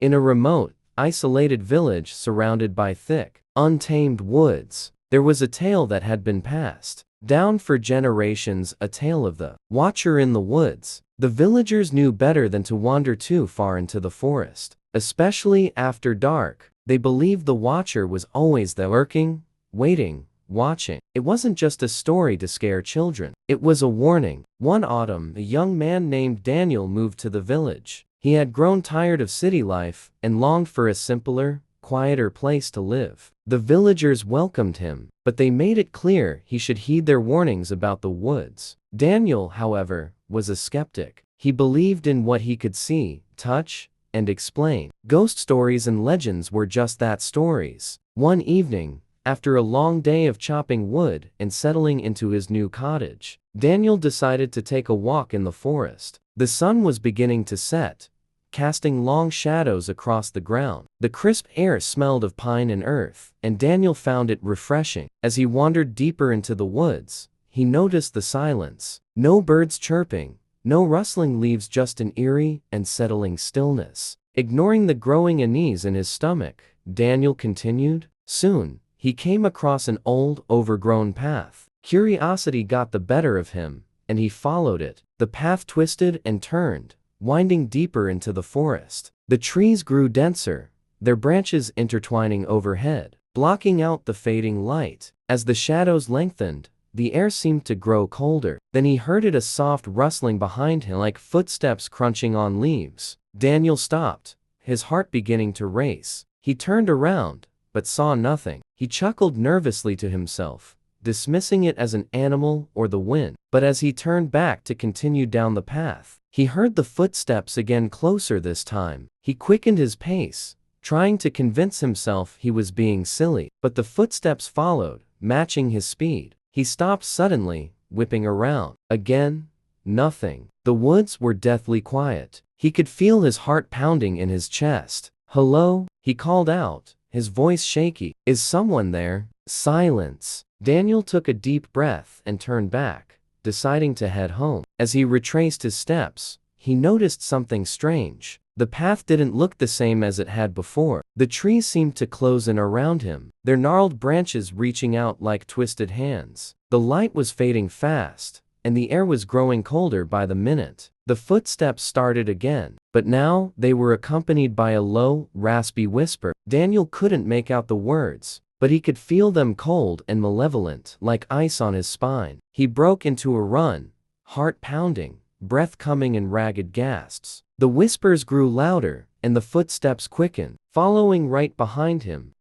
In a remote, isolated village surrounded by thick, untamed woods, there was a tale that had been passed down for generations, a tale of the Watcher in the Woods. The villagers knew better than to wander too far into the forest, especially after dark. They believed the Watcher was always there, lurking, waiting, watching. It wasn't just a story to scare children. It was a warning. One autumn, a young man named Daniel moved to the village. He had grown tired of city life and longed for a simpler, quieter place to live. The villagers welcomed him, but they made it clear he should heed their warnings about the woods. Daniel, however, was a skeptic. He believed in what he could see, touch, and explain. Ghost stories and legends were just that, stories. One evening, after a long day of chopping wood and settling into his new cottage, Daniel decided to take a walk in the forest. The sun was beginning to set, casting long shadows across the ground. The crisp air smelled of pine and earth, and Daniel found it refreshing. As he wandered deeper into the woods, he noticed the silence. No birds chirping, no rustling leaves, just an eerie and settling stillness. Ignoring the growing unease in his stomach, Daniel continued. Soon, he came across an old, overgrown path. Curiosity got the better of him, and he followed it. The path twisted and turned, winding deeper into the forest. The trees grew denser, their branches intertwining overhead, blocking out the fading light. As the shadows lengthened, the air seemed to grow colder. Then he heard a soft rustling behind him, like footsteps crunching on leaves. Daniel stopped, his heart beginning to race. He turned around, but saw nothing. He chuckled nervously to himself, dismissing it as an animal or the wind. But as he turned back to continue down the path, he heard the footsteps again, closer this time. He quickened his pace, trying to convince himself he was being silly. But the footsteps followed, matching his speed. He stopped suddenly, whipping around. Again, nothing. The woods were deathly quiet. He could feel his heart pounding in his chest. "Hello?" he called out, his voice shaky. "Is someone there?" Silence. Daniel took a deep breath and turned back, deciding to head home. As he retraced his steps, he noticed something strange. The path didn't look the same as it had before. The trees seemed to close in around him, their gnarled branches reaching out like twisted hands. The light was fading fast, and the air was growing colder by the minute. The footsteps started again, but now they were accompanied by a low, raspy whisper. Daniel couldn't make out the words, but he could feel them, cold and malevolent, like ice on his spine. He broke into a run, heart pounding, breath coming in ragged gasps. The whispers grew louder, and the footsteps quickened. Following right behind him,